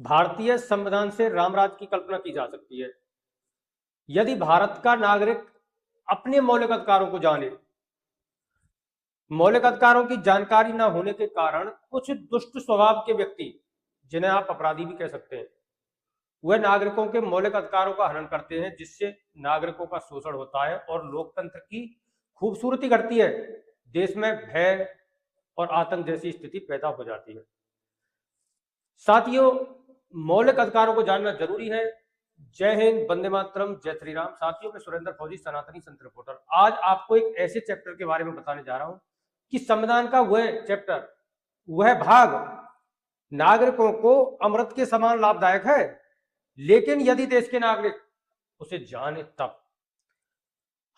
भारतीय संविधान से रामराज की कल्पना की जा सकती है यदि भारत का नागरिक अपने मौलिक अधिकारों को जाने। मौलिक अधिकारों की जानकारी न होने के कारण कुछ दुष्ट स्वभाव के व्यक्ति, जिन्हें आप अपराधी भी कह सकते हैं, वह नागरिकों के मौलिक अधिकारों का हनन करते हैं, जिससे नागरिकों का शोषण होता है और लोकतंत्र की खूबसूरती घटती है। देश में भय और आतंक जैसी स्थिति पैदा हो जाती है। साथियों, मौलिक अधिकारों को जानना जरूरी है। जय हिंद, वंदे मातरम, जय श्री राम। साथियों, मैं सुरेंद्र फौजी, सनातनी संत रिपोर्टर, आज आपको एक ऐसे चैप्टर के बारे में बताने जा रहा हूं कि संविधान का वह चैप्टर, वह भाग नागरिकों को अमृत के समान लाभदायक है, लेकिन यदि देश के नागरिक उसे जाने तब।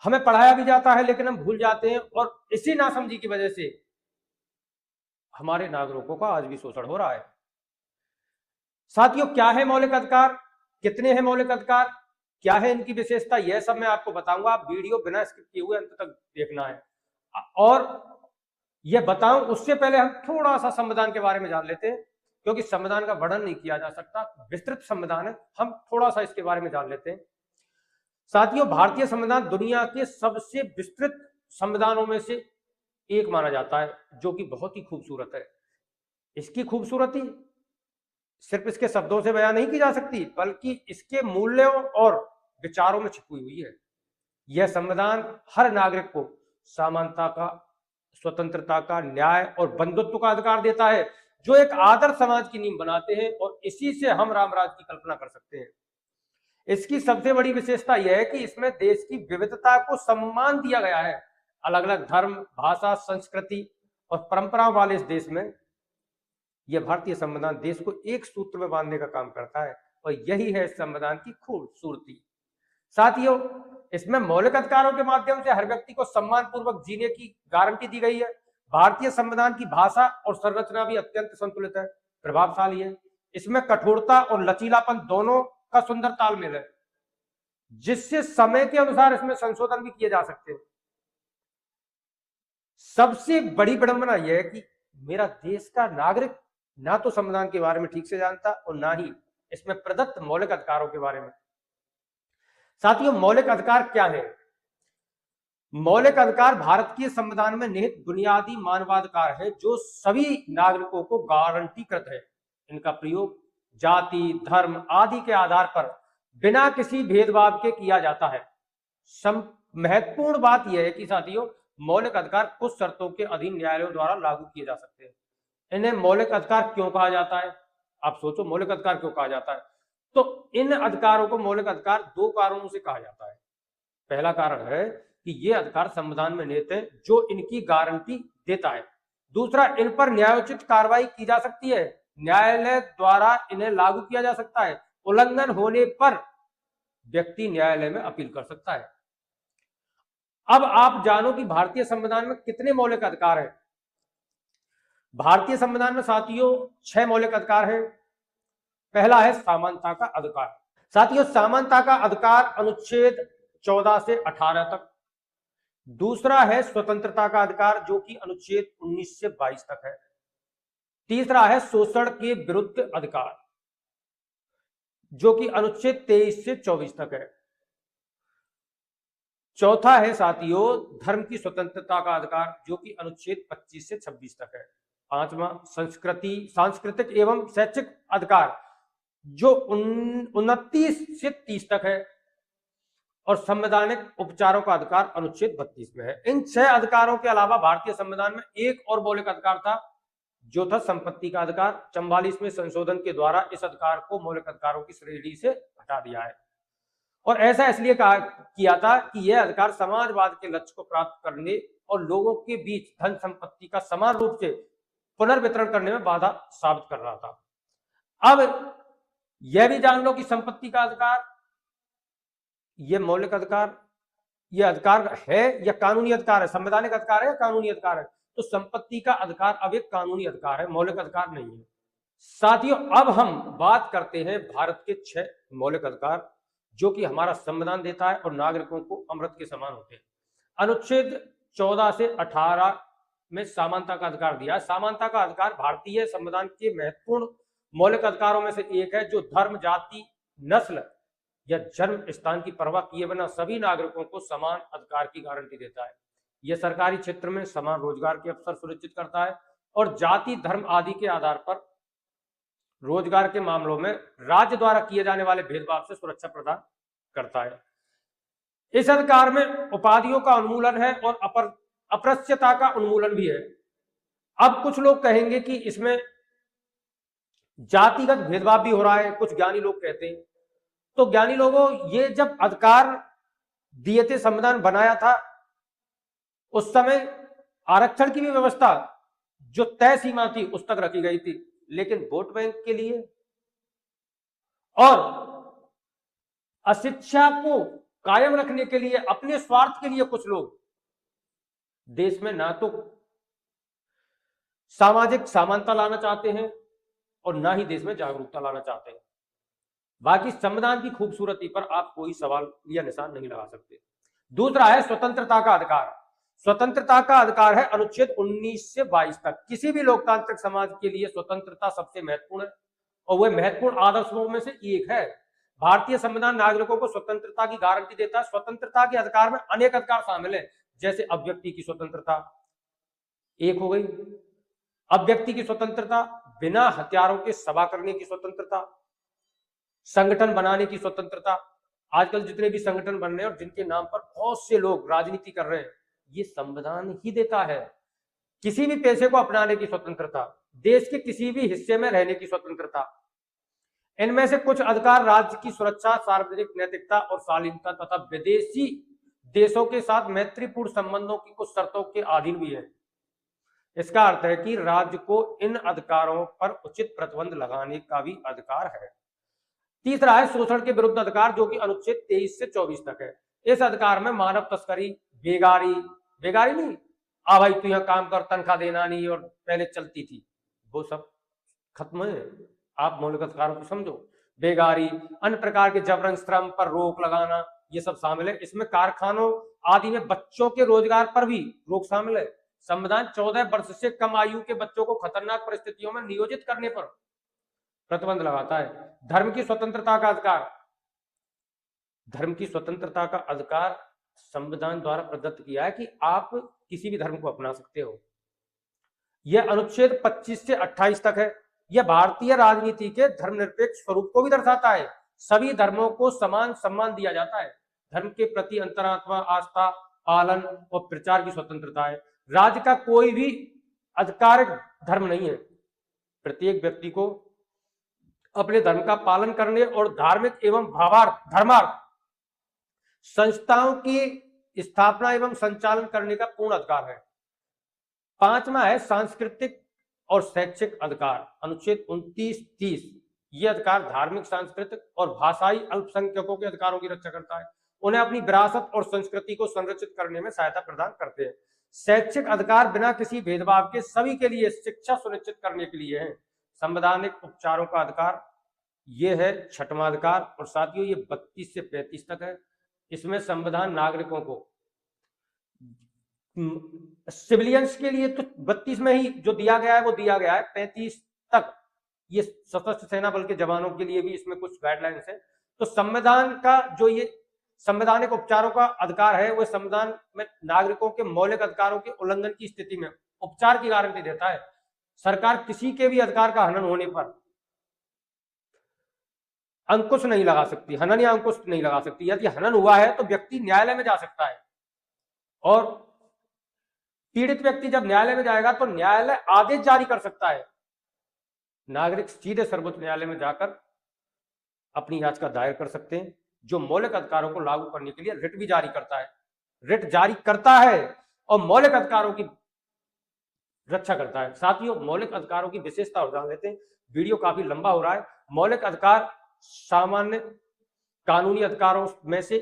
हमें पढ़ाया भी जाता है लेकिन हम भूल जाते हैं, और इसी नासमझी की वजह से हमारे नागरिकों का आज भी शोषण हो रहा है। साथियों, क्या है मौलिक अधिकार, कितने हैं मौलिक अधिकार, क्या है इनकी विशेषता, यह सब मैं आपको बताऊंगा। आप वीडियो बिना स्किप किए हुए अंत तक देखना है। और यह बताऊं उससे पहले हम थोड़ा सा संविधान के बारे में जान लेते हैं, क्योंकि संविधान का वर्णन नहीं किया जा सकता, विस्तृत संविधान है, हम थोड़ा सा इसके बारे में जान लेते हैं। साथियों, भारतीय संविधान दुनिया के सबसे विस्तृत संविधानों में से एक माना जाता है, जो कि बहुत ही खूबसूरत है। इसकी खूबसूरती सिर्फ इसके शब्दों से बयान नहीं की जा सकती, बल्कि इसके मूल्यों और विचारों में छिपी हुई है। यह संविधान हर नागरिक को समानता का, स्वतंत्रता का, न्याय और बंधुत्व का अधिकार देता है, जो एक आदर्श समाज की नींव बनाते हैं, और इसी से हम रामराज की कल्पना कर सकते हैं। इसकी सबसे बड़ी विशेषता यह है कि इसमें देश की विविधता को सम्मान दिया गया है। अलग अलग धर्म, भाषा, संस्कृति और परंपराओं वाले इस देश में यह भारतीय संविधान देश को एक सूत्र में बांधने का काम करता है, और यही है इस संविधान की खूबसूरती। साथियों, इसमें मौलिक अधिकारों के माध्यम से हर व्यक्ति को सम्मान पूर्वक जीने की गारंटी दी गई है। भारतीय संविधान की भाषा और संरचना भी अत्यंत संतुलित है, प्रभावशाली है। इसमें कठोरता और लचीलापन दोनों का सुंदर तालमेल है, जिससे समय के अनुसार इसमें संशोधन भी किए जा सकते हैं। सबसे बड़ी विडंबना यह है कि मेरा देश का नागरिक ना तो संविधान के बारे में ठीक से जानता और ना ही इसमें प्रदत्त मौलिक अधिकारों के बारे में। साथियों, मौलिक अधिकार क्या है? मौलिक अधिकार भारत के संविधान में निहित बुनियादी मानवाधिकार है, जो सभी नागरिकों को गारंटीकृत है। इनका प्रयोग जाति, धर्म आदि के आधार पर बिना किसी भेदभाव के किया जाता है। महत्वपूर्ण बात यह है कि साथियों, मौलिक अधिकार कुछ शर्तों के अधीन न्यायालयों द्वारा लागू किए जा सकते हैं। इन्हें मौलिक अधिकार क्यों कहा जाता है? आप सोचो, मौलिक अधिकार क्यों कहा जाता है? तो इन अधिकारों को मौलिक अधिकार दो कारणों से कहा जाता है। पहला कारण है कि ये अधिकार संविधान में निहित हैं, जो इनकी गारंटी देता है। दूसरा, इन पर न्यायोचित कार्रवाई की जा सकती है, न्यायालय द्वारा इन्हें लागू किया जा सकता है। उल्लंघन होने पर व्यक्ति न्यायालय में अपील कर सकता है। अब आप जानो कि भारतीय संविधान में कितने मौलिक अधिकार हैं। भारतीय संविधान में साथियों 6 मौलिक अधिकार हैं। पहला है समानता का अधिकार। साथियों, समानता का अधिकार अनुच्छेद 14 से 18 तक। दूसरा है स्वतंत्रता का अधिकार, जो कि अनुच्छेद 19 से 22 तक है। तीसरा है शोषण के विरुद्ध अधिकार, जो कि अनुच्छेद 23 से 24 तक है। चौथा है साथियों धर्म की स्वतंत्रता का अधिकार, जो कि अनुच्छेद 25 से 26 तक है। पांचवा सांस्कृतिक एवं शैक्षिक अधिकार, जो 29 से 30 तक है। और संवैधानिक उपचारों का अधिकार अनुच्छेद 32 में है। इन 6 अधिकारों के अलावा भारतीय संविधान में एक और मौलिक अधिकार था, जो था संपत्ति का अधिकार। 44वें संशोधन के द्वारा इस अधिकार को मौलिक अधिकारों की श्रेणी से हटा दिया है, और ऐसा इसलिए किया था कि यह अधिकार समाजवाद के लक्ष्य को प्राप्त करने और लोगों के बीच धन संपत्ति का समान रूप से पुनर्वितरण करने में बाधा साबित कर रहा था। अब यह भी जान लो कि संपत्ति का अधिकार, यह मौलिक अधिकार, यह अधिकार है या कानूनी अधिकार है? संवैधानिक अधिकार है या कानूनी अधिकार है? तो संपत्ति का अधिकार अब एक कानूनी अधिकार है, मौलिक अधिकार नहीं है। साथियों, अब हम बात करते हैं भारत के 6 मौलिक अधिकार, जो कि हमारा संविधान देता है और नागरिकों को अमृत के समान होते हैं। अनुच्छेद 14 से 18 में समानता का अधिकार दिया है। समानता का अधिकार भारतीय संविधान के महत्वपूर्ण मौलिक अधिकारों में से एक है जो धर्म, जाति, नस्ल या जन्म स्थान की परवाह किए बिना सभी नागरिकों को समान अधिकार की गारंटी देता है। यह सरकारी क्षेत्र में समान रोजगार के अवसर सुनिश्चित करता है और जाति, धर्म आदि के आधार पर रोजगार के मामलों में राज्य द्वारा किए जाने वाले भेदभाव से सुरक्षा प्रदान करता है। इस अधिकार में उपाधियों का उन्मूलन है और अपृश्यता का उन्मूलन भी है। अब कुछ लोग कहेंगे कि इसमें जातिगत भेदभाव भी हो रहा है, कुछ ज्ञानी लोग कहते हैं। तो ज्ञानी लोगों, ये जब अधिकार दिए थे, संविधान बनाया था, उस समय आरक्षण की भी व्यवस्था जो तय सीमा थी उस तक रखी गई थी, लेकिन वोट बैंक के लिए और अशिक्षा को कायम रखने के लिए, अपने स्वार्थ के लिए कुछ लोग देश में ना तो सामाजिक समानता लाना चाहते हैं और ना ही देश में जागरूकता लाना चाहते हैं। बाकी संविधान की खूबसूरती पर आप कोई सवाल या निशान नहीं लगा सकते। दूसरा है स्वतंत्रता का अधिकार। स्वतंत्रता का अधिकार है अनुच्छेद 19 से 22 तक। किसी भी लोकतांत्रिक समाज के लिए स्वतंत्रता सबसे महत्वपूर्ण है और वह महत्वपूर्ण आदर्शों में से एक है। भारतीय संविधान नागरिकों को स्वतंत्रता की गारंटी देता है। स्वतंत्रता के अधिकार में अनेक अधिकार शामिल है, जैसे अभिव्यक्ति की स्वतंत्रता एक हो गई, अभिव्यक्ति की स्वतंत्रता, बिना हथियारों के सभा करने की स्वतंत्रता, संगठन बनाने की स्वतंत्रता। आजकल जितने भी संगठन बन रहे हैं और जिनके नाम पर बहुत से लोग राजनीति कर रहे हैं, ये संविधान ही देता है। किसी भी पेशे को अपनाने की स्वतंत्रता, देश के किसी भी हिस्से में रहने की स्वतंत्रता। इनमें से कुछ अधिकार राज्य की सुरक्षा, सार्वजनिक नैतिकता और शालीनता तथा विदेशी देशों के साथ मैत्रीपूर्ण संबंधों की कुछ शर्तों के अधीन भी है। इसका अर्थ है कि राज्य को इन अधिकारों पर उचित प्रतिबंध लगाने का भी अधिकार है। तीसरा है शोषण के विरुद्ध अधिकार, जो कि अनुच्छेद 23 से 24 तक है। इस अधिकार में मानव तस्करी, बेगारी नहीं, भाई तू यहाँ काम कर, तनख्वाह देना नहीं, और पहले चलती थी, वो सब खत्म है। आप मौलिक अधिकारों को समझो। बेगारी, अन्य प्रकार के जबरन श्रम पर रोक लगाना, ये सब शामिल है। इसमें कारखानों आदि में बच्चों के रोजगार पर भी रोक शामिल है। संविधान 14 वर्ष से कम आयु के बच्चों को खतरनाक परिस्थितियों में नियोजित करने पर प्रतिबंध लगाता है। धर्म की स्वतंत्रता का अधिकार, धर्म की स्वतंत्रता का अधिकार संविधान द्वारा प्रदत्त किया है कि आप किसी भी धर्म को अपना सकते हो। यह अनुच्छेद 25 से 28 तक है। यह भारतीय राजनीति के धर्मनिरपेक्ष स्वरूप को भी दर्शाता है। सभी धर्मों को समान सम्मान दिया जाता है। धर्म के प्रति अंतरात्मा, आस्था, पालन और प्रचार की स्वतंत्रता है। राज्य का कोई भी आधिकारिक धर्म नहीं है। प्रत्येक व्यक्ति को अपने धर्म का पालन करने और धार्मिक एवं धर्मार्थ संस्थाओं की स्थापना एवं संचालन करने का पूर्ण अधिकार है। पांचवा है सांस्कृतिक और शैक्षिक अधिकार, अनुच्छेद 29-30। यह अधिकार धार्मिक, सांस्कृतिक और भाषाई अल्पसंख्यकों के अधिकारों की रक्षा करता है। उन्हें अपनी विरासत और संस्कृति को संरक्षित करने में सहायता प्रदान करते हैं। शैक्षिक अधिकार बिना किसी भेदभाव के सभी के लिए शिक्षा सुनिश्चित करने के लिए है। संवैधानिक उपचारों का अधिकार, यह है 6वां अधिकार, और साथियों ये 32 से 35 तक है। इसमें संविधान नागरिकों को, सिविलियंस के लिए तो 32 में ही जो दिया गया है वो दिया गया है, 35 तक ये सशस्त्र सेना बल के जवानों के लिए भी इसमें कुछ गाइडलाइंस है। तो संविधान का जो ये संवैधानिक उपचारों का अधिकार है, वो संविधान में नागरिकों के मौलिक अधिकारों के उल्लंघन की स्थिति में उपचार की गारंटी देता है। सरकार किसी के भी अधिकार का हनन होने पर अंकुश नहीं लगा सकती, हनन या अंकुश नहीं लगा सकती। यदि हनन हुआ है तो व्यक्ति न्यायालय में जा सकता है, और पीड़ित व्यक्ति जब न्यायालय में जाएगा तो न्यायालय आदेश जारी कर सकता है। नागरिक सीधे सर्वोच्च न्यायालय में जाकर अपनी याचिका दायर कर सकते हैं, जो मौलिक अधिकारों को लागू करने के लिए रिट भी जारी करता है, रिट जारी करता है और मौलिक अधिकारों की रक्षा करता है। साथियों, मौलिक अधिकारों की विशेषता और जान लेते हैं। वीडियो काफी लंबा हो रहा है। मौलिक अधिकार सामान्य कानूनी अधिकारों में से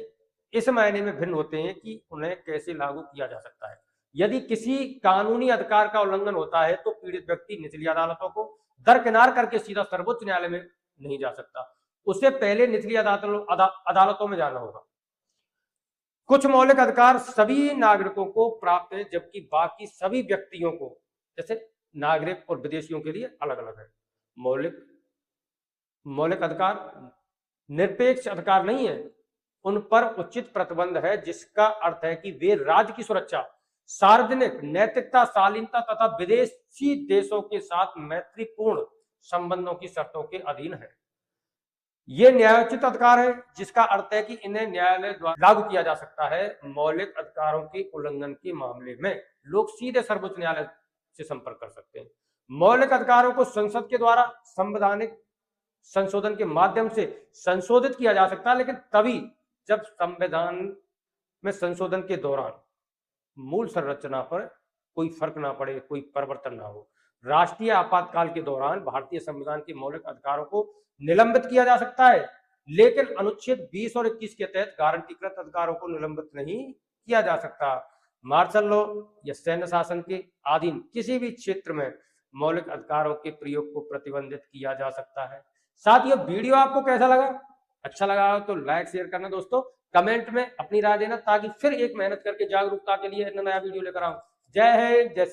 इस मायने में भिन्न होते हैं कि उन्हें कैसे लागू किया जा सकता है। यदि किसी कानूनी अधिकार का उल्लंघन होता है तो पीड़ित व्यक्ति निचली अदालतों को दरकिनार करके सीधा सर्वोच्च न्यायालय में नहीं जा सकता, उससे पहले निचली अदालतों में जाना होगा। कुछ मौलिक अधिकार सभी नागरिकों को प्राप्त है, जबकि बाकी सभी व्यक्तियों को, जैसे नागरिक और विदेशियों के लिए अलग अलग है। मौलिक मौलिक अधिकार निरपेक्ष अधिकार नहीं है, उन पर उचित प्रतिबंध है, जिसका अर्थ है कि वे राज्य की सुरक्षा, सार्वजनिक नैतिकता, शालीनता तथा विदेशी देशों के साथ मैत्रीपूर्ण संबंधों की शर्तों के अधीन है। ये न्यायोचित अधिकार है, जिसका अर्थ है कि इन्हें न्यायालय द्वारा लागू किया जा सकता है। मौलिक अधिकारों के उल्लंघन के मामले में लोग सीधे सर्वोच्च न्यायालय से संपर्क कर सकते हैं। मौलिक अधिकारों को संसद के द्वारा संवैधानिक संशोधन के माध्यम से संशोधित किया जा सकता है, लेकिन तभी जब संविधान में संशोधन के दौरान मूल संरचना पर कोई फर्क ना पड़े, कोई परिवर्तन ना हो। राष्ट्रीय आपातकाल के दौरान भारतीय संविधान के मौलिक अधिकारों को निलंबित किया जा सकता है, लेकिन अनुच्छेद 20 और 21 के तहत गारंटीकृत अधिकारों को निलंबित नहीं किया जा सकता। मार्शल लॉ या सैन्य शासन के अधीन किसी भी क्षेत्र में मौलिक अधिकारों के प्रयोग को प्रतिबंधित किया जा सकता है। साथ ही वीडियो आपको कैसा लगा? अच्छा लगा तो लाइक शेयर करना दोस्तों, कमेंट में अपनी राय देना, ताकि फिर एक मेहनत करके जागरूकता के लिए नया वीडियो लेकर आऊं। जय हिंद, जय श्री राम।